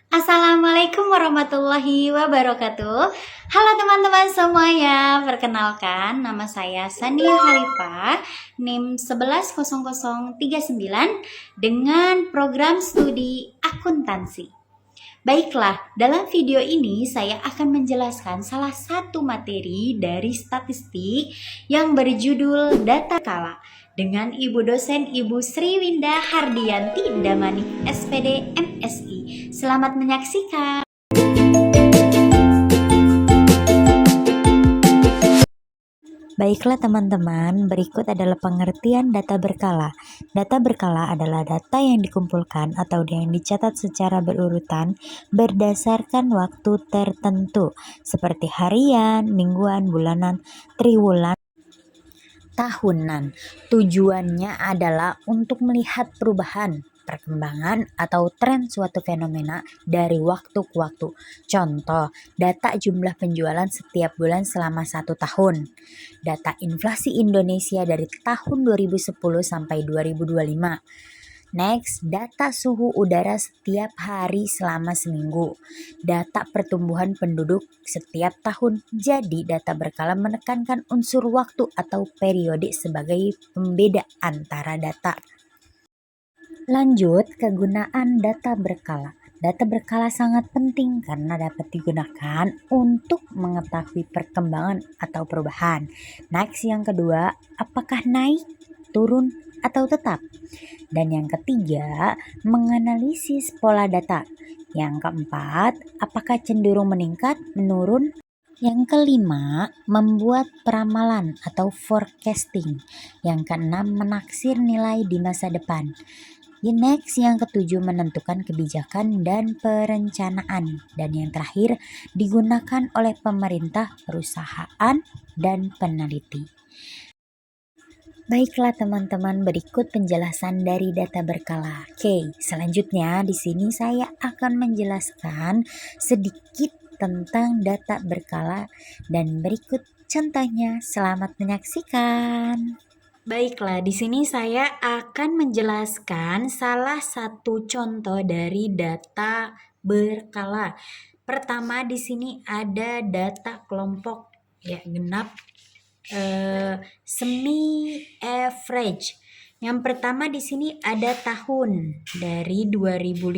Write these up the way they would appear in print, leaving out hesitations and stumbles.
Assalamualaikum warahmatullahi wabarakatuh. Halo teman-teman semuanya, perkenalkan nama saya Sania Halifah, NIM 110039 dengan program studi akuntansi. Baiklah, dalam video ini saya akan menjelaskan salah satu materi dari statistik yang berjudul data skala dengan Ibu dosen Ibu Sriwinda Hardianti Damani SPD MSI. Selamat menyaksikan. Baiklah teman-teman, berikut adalah pengertian data berkala. Data berkala adalah data yang dikumpulkan atau yang dicatat secara berurutan berdasarkan waktu tertentu, seperti harian, mingguan, bulanan, triwulan, tahunan. Tujuannya adalah untuk melihat perubahan, perkembangan, atau tren suatu fenomena dari waktu ke waktu. Contoh, data jumlah penjualan setiap bulan selama 1 tahun. Data inflasi Indonesia dari tahun 2010 sampai 2025. Next, data suhu udara setiap hari selama seminggu. Data pertumbuhan penduduk setiap tahun. Jadi, data berkala menekankan unsur waktu atau periode sebagai pembeda antara data. Lanjut, kegunaan data berkala. Data berkala sangat penting karena dapat digunakan untuk mengetahui perkembangan atau perubahan. Next, yang kedua, apakah naik, turun, atau tetap? Dan yang ketiga, menganalisis pola data. Yang keempat, apakah cenderung meningkat, menurun? Yang kelima, membuat peramalan atau forecasting. Yang keenam, menaksir nilai di masa depan. Next, yang ketujuh, menentukan kebijakan dan perencanaan. Dan yang terakhir, digunakan oleh pemerintah, perusahaan, dan peneliti. Baiklah teman-teman, berikut penjelasan dari data berkala. Oke, selanjutnya di sini saya akan menjelaskan sedikit tentang data berkala dan berikut contohnya. Selamat menyaksikan. Baiklah, di sini saya akan menjelaskan salah satu contoh dari data berkala. Pertama, di sini ada data kelompok genap semi average. Yang pertama di sini ada tahun dari 2015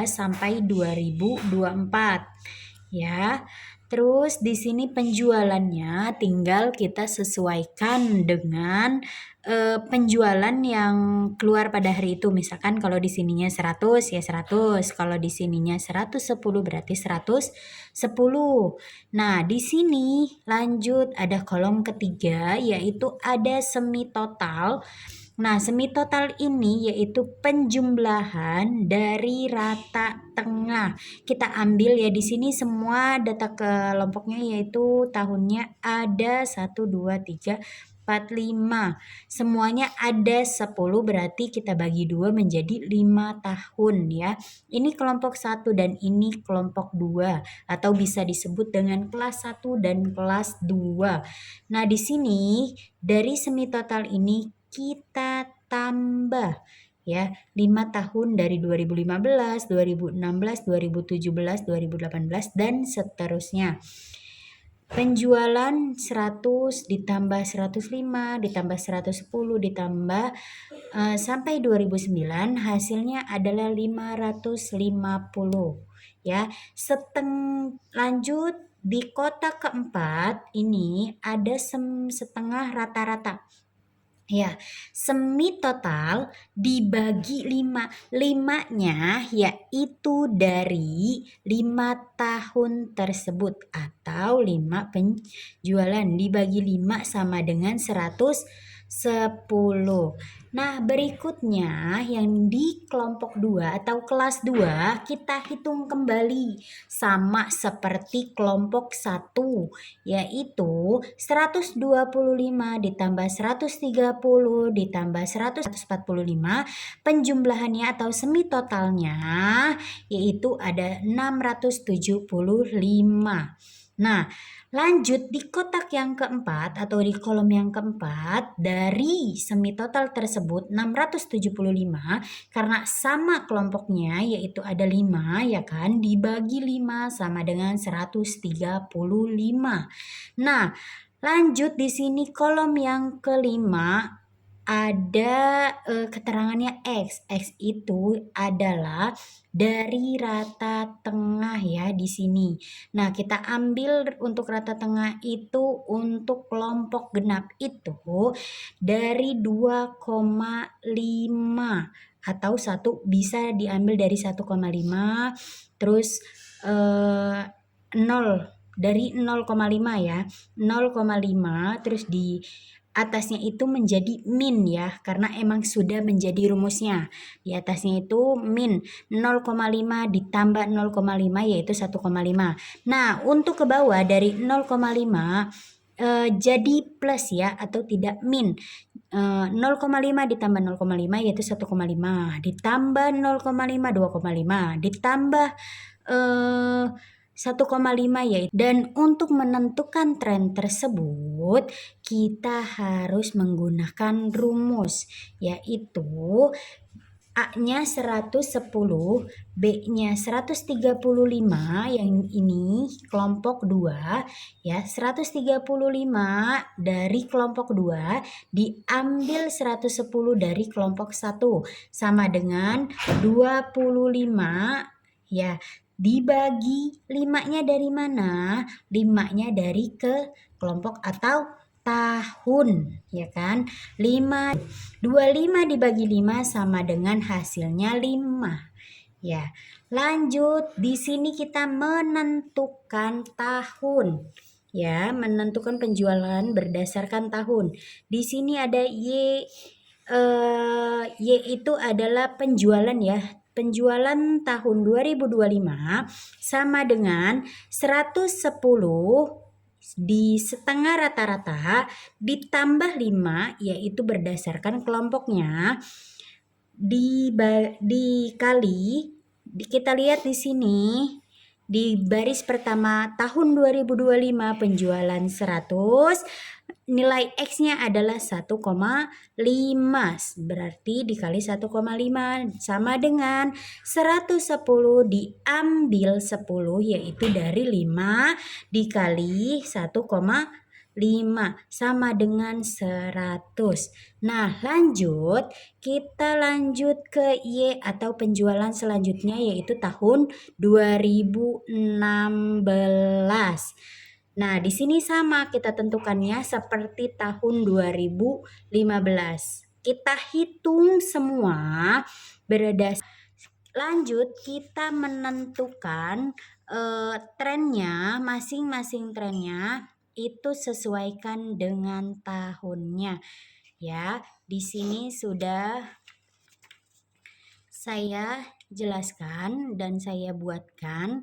sampai 2024 ya. Terus di sini penjualannya tinggal kita sesuaikan dengan penjualan yang keluar pada hari itu. Misalkan kalau di sininya 100 ya 100, kalau di sininya 110 berarti 110. Nah, di sini lanjut ada kolom ketiga yaitu ada semi total. Nah, semi total ini yaitu penjumlahan dari rata tengah. Kita ambil ya di sini semua data kelompoknya yaitu tahunnya ada 1 2 3 4 5. Semuanya ada 10 berarti kita bagi 2 menjadi 5 tahun ya. Ini kelompok 1 dan ini kelompok 2 atau bisa disebut dengan kelas 1 dan kelas 2. Nah, di sini dari semi total ini kita tambah ya 5 tahun dari 2015, 2016, 2017, 2018 dan seterusnya. Penjualan 100 ditambah 105 ditambah 110 ditambah sampai 2009 hasilnya adalah 550 ya. Lanjut di kotak keempat ini ada setengah rata-rata. Ya, semi total dibagi 5. 5-nya yaitu dari 5 tahun tersebut atau 5 penjualan dibagi 5 sama dengan 110. Nah, berikutnya yang di kelompok 2 atau kelas 2 kita hitung kembali sama seperti kelompok 1 yaitu 125 ditambah 130 ditambah 145 penjumlahannya atau semi totalnya yaitu ada 675. Nah, lanjut di kotak yang keempat atau di kolom yang keempat, dari semi total tersebut 675 karena sama kelompoknya yaitu ada 5 ya kan, dibagi 5 sama dengan 135. Nah, lanjut di sini kolom yang kelima ada keterangannya X. X itu adalah dari rata tengah ya di sini. Nah, kita ambil untuk rata tengah itu untuk kelompok genap itu dari 2,5 atau bisa diambil dari 1,5 terus 0 dari 0,5 ya. 0,5 terus di atasnya itu menjadi min ya, karena emang sudah menjadi rumusnya. Di atasnya itu min 0,5 ditambah 0,5 yaitu 1,5. Nah, untuk ke bawah dari 0,5 jadi plus ya atau tidak min. 0,5 ditambah 0,5 yaitu 1,5 ditambah 0,5 2,5 ditambah 1,5 yaitu, dan untuk menentukan tren tersebut kita harus menggunakan rumus yaitu A-nya 110, B-nya 135, yang ini kelompok 2 ya, 135 dari kelompok 2 diambil 110 dari kelompok 1 sama dengan 25 ya, dibagi 5-nya dari mana? 5-nya dari ke kelompok atau tahun ya kan, 25 dibagi 5 sama dengan hasilnya 5 ya. Lanjut di sini kita menentukan tahun ya, menentukan penjualan berdasarkan tahun. Di sini ada Y, Y itu adalah penjualan ya, penjualan tahun 2025 sama dengan 110 di setengah rata-rata ditambah 5 yaitu berdasarkan kelompoknya dikali kita lihat di sini di baris pertama tahun 2025 penjualan 100, nilai X-nya adalah 1,5 berarti dikali 1,5 sama dengan 110 diambil 10 yaitu dari 5 dikali 1,5 sama dengan 100. Nah, kita lanjut ke Y atau penjualan selanjutnya yaitu tahun 2016. Nah, di sini sama kita tentukannya seperti tahun 2015. Kita hitung semua berdasarkan. Lanjut kita menentukan trennya, masing-masing trennya itu sesuaikan dengan tahunnya. Ya, di sini sudah saya jelaskan dan saya buatkan,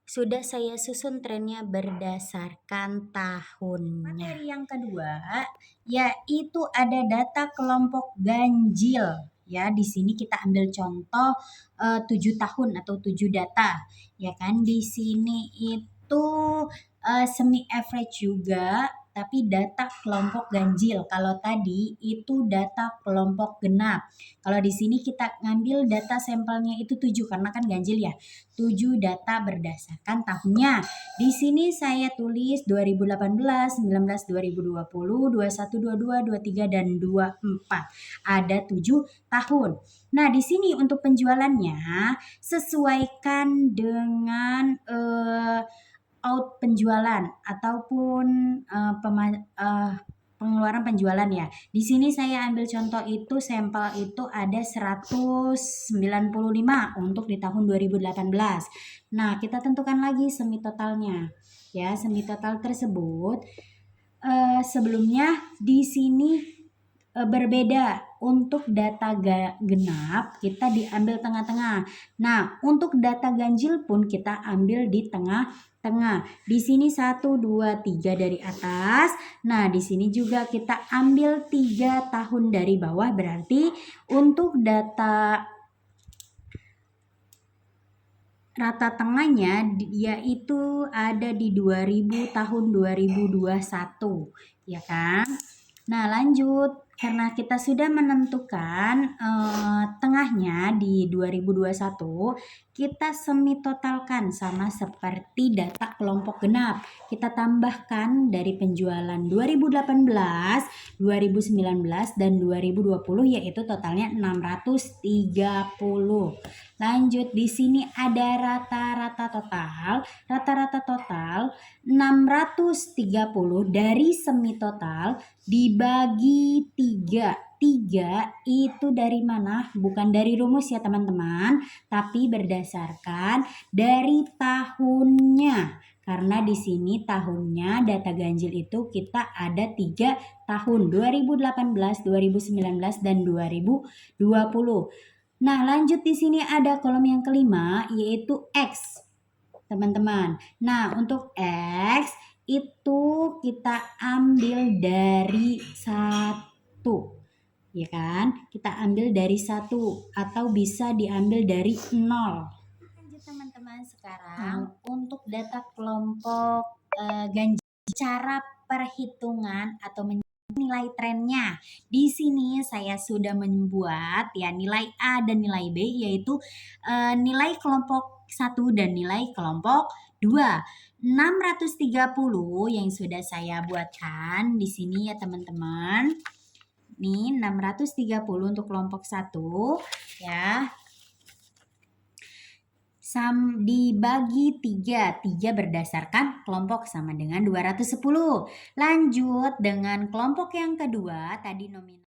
sudah saya susun trennya berdasarkan tahunnya. Materi yang kedua yaitu ada data kelompok ganjil. Ya, di sini kita ambil contoh 7 tahun atau 7 data. Ya kan, di sini itu semi average juga, tapi data kelompok ganjil. Kalau tadi itu data kelompok genap. Kalau di sini kita ngambil data sampelnya itu 7 karena kan ganjil ya. 7 data berdasarkan tahunnya. Di sini saya tulis 2018, 19, 2020, 21, 22, 23 dan 24. Ada 7 tahun. Nah, di sini untuk penjualannya sesuaikan dengan out penjualan ataupun pengeluaran penjualan ya. Di sini saya ambil contoh itu sampel itu ada 195 untuk di tahun 2018. Nah, kita tentukan lagi semi totalnya. Ya, semi total tersebut sebelumnya di sini berbeda. Untuk data genap kita diambil tengah-tengah. Nah, untuk data ganjil pun kita ambil di tengah-tengah. Di sini 1, 2, 3 dari atas. Nah, di sini juga kita ambil 3 tahun dari bawah, berarti untuk data rata tengahnya yaitu ada di 2000 tahun 2021, ya kan? Nah, lanjut. Karena kita sudah menentukan tengahnya di 2021, kita semi totalkan sama seperti data kelompok genap. Kita tambahkan dari penjualan 2018, 2019, dan 2020 yaitu totalnya 630. Lanjut, di sini ada rata-rata total. Rata-rata total 630 dari semi total dibagi 3. 3 itu dari mana? Bukan dari rumus ya teman-teman, tapi berdasarkan dari tahunnya. Karena di sini tahunnya data ganjil itu kita ada 3 tahun, 2018, 2019, dan 2020. Nah, lanjut di sini ada kolom yang kelima yaitu X, teman-teman. Nah, untuk X itu kita ambil dari 1, ya kan? Kita ambil dari 1 atau bisa diambil dari 0. Lanjut teman-teman, sekarang untuk data kelompok ganjil, cara perhitungan atau nilai trennya. Di sini saya sudah membuat ya nilai A dan nilai B, yaitu nilai kelompok 1 dan nilai kelompok 2. 630 yang sudah saya buatkan di sini ya teman-teman. Nih 630 untuk kelompok 1 ya. Dibagi 3 berdasarkan kelompok sama dengan 210. Lanjut dengan kelompok yang kedua, tadi nominal